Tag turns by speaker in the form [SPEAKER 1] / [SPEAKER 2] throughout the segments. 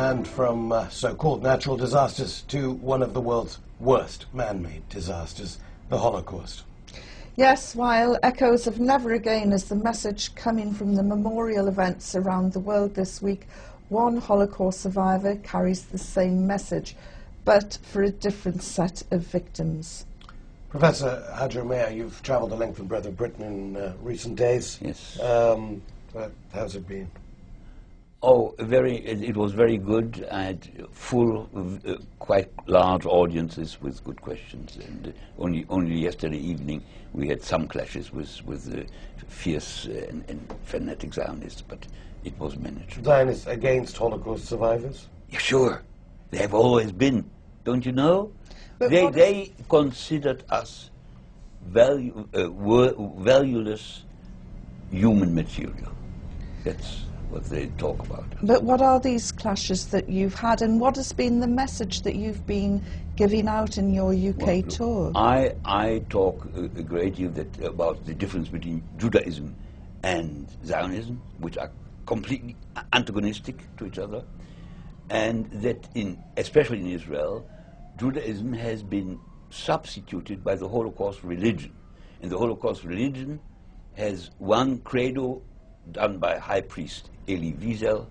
[SPEAKER 1] And from so-called natural disasters to one of the world's worst man-made disasters, the Holocaust.
[SPEAKER 2] Yes, while echoes of never again is the message coming from the memorial events around the world this week, one Holocaust survivor carries the same message, but for a different set of victims.
[SPEAKER 1] Professor Hajo Meyer, you've travelled the length and breadth of Britain in recent days.
[SPEAKER 3] Yes.
[SPEAKER 1] How's it been?
[SPEAKER 3] Oh, it was very good. I had full, quite large audiences with good questions. And only yesterday evening we had some clashes with fierce and fanatic Zionists, but it was manageable.
[SPEAKER 1] Zionists against Holocaust survivors?
[SPEAKER 3] Yeah, sure. They have always been. Don't you know?
[SPEAKER 2] But
[SPEAKER 3] They considered us valueless human material. That's what they talk about.
[SPEAKER 2] But what are these clashes that you've had, and what has been the message that you've been giving out in your UK tour?
[SPEAKER 3] I talk a great deal about the difference between Judaism and Zionism, which are completely antagonistic to each other, and that especially in Israel, Judaism has been substituted by the Holocaust religion. And the Holocaust religion has one credo done by High Priest Elie Wiesel,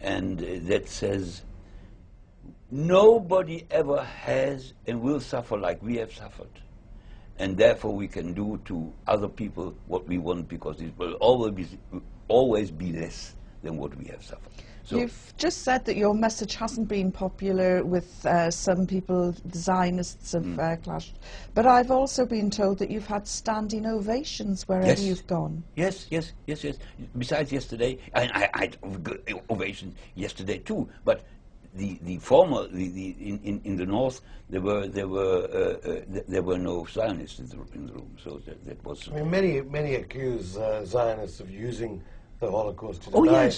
[SPEAKER 3] and that says, nobody ever has and will suffer like we have suffered. And therefore we can do to other people what we want, because it will always be less than what we have suffered. So
[SPEAKER 2] you've just said that your message hasn't been popular with some people, the Zionists have clashed. But I've also been told that you've had standing ovations wherever you've gone.
[SPEAKER 3] Yes. Besides yesterday, I had ovations yesterday too. But the former, in the north, there were no Zionists in the room. So that was.
[SPEAKER 1] I mean, many accuse Zionists of using the Holocaust to deny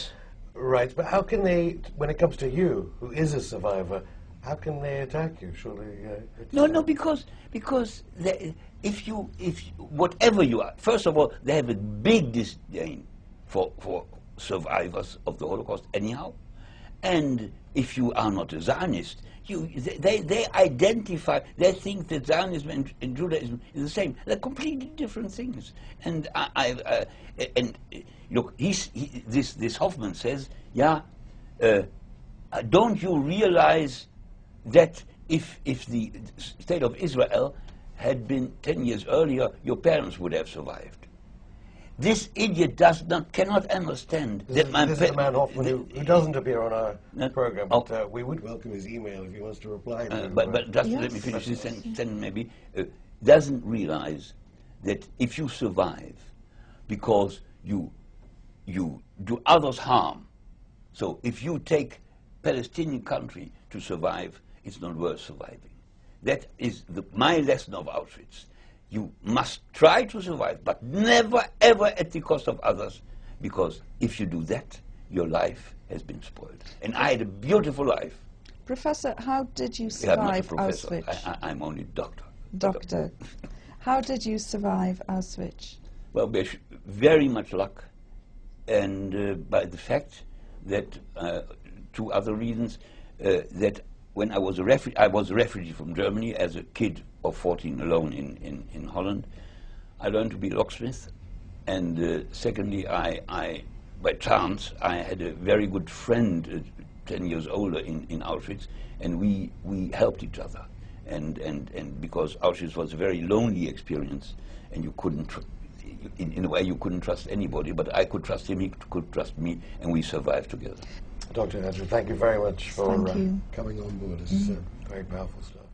[SPEAKER 1] rights, but how can they, when it comes to you, who is a survivor, how can they attack you? Surely,
[SPEAKER 3] no, because if whatever you are, first of all, they have a big disdain for survivors of the Holocaust anyhow, and if you are not a Zionist, they identify, they think that Zionism and Judaism is the same. They're completely different things. And look, this Hoffman says, don't you realize that if the state of Israel had been 10 years earlier, your parents would have survived? This idiot cannot understand that my
[SPEAKER 1] This is the man Hoffman who doesn't appear on our program, but we would welcome his email if he wants to reply.
[SPEAKER 3] But just let me finish this sentence maybe. Doesn't realize that if you survive because you do others harm, so if you take Palestinian country to survive, it's not worth surviving. That is my lesson of Auschwitz. You must try to survive, but never, ever at the cost of others, because if you do that, your life has been spoiled. And I had a beautiful life.
[SPEAKER 2] Professor, how did you survive
[SPEAKER 3] Auschwitz? I'm only doctor.
[SPEAKER 2] Doctor. How did you survive Auschwitz?
[SPEAKER 3] Well, very much luck, and by the fact that, two other reasons, that when I was a refugee from Germany as a kid of 14 alone in Holland. I learned to be a locksmith, and secondly, I by chance, I had a very good friend 10 years older in Auschwitz, and we helped each other. And because Auschwitz was a very lonely experience, and you couldn't, in a way you couldn't trust anybody, but I could trust him, he could trust me, and we survived together.
[SPEAKER 1] Dr. Hajo, thank you very much for coming on board. This is very powerful stuff.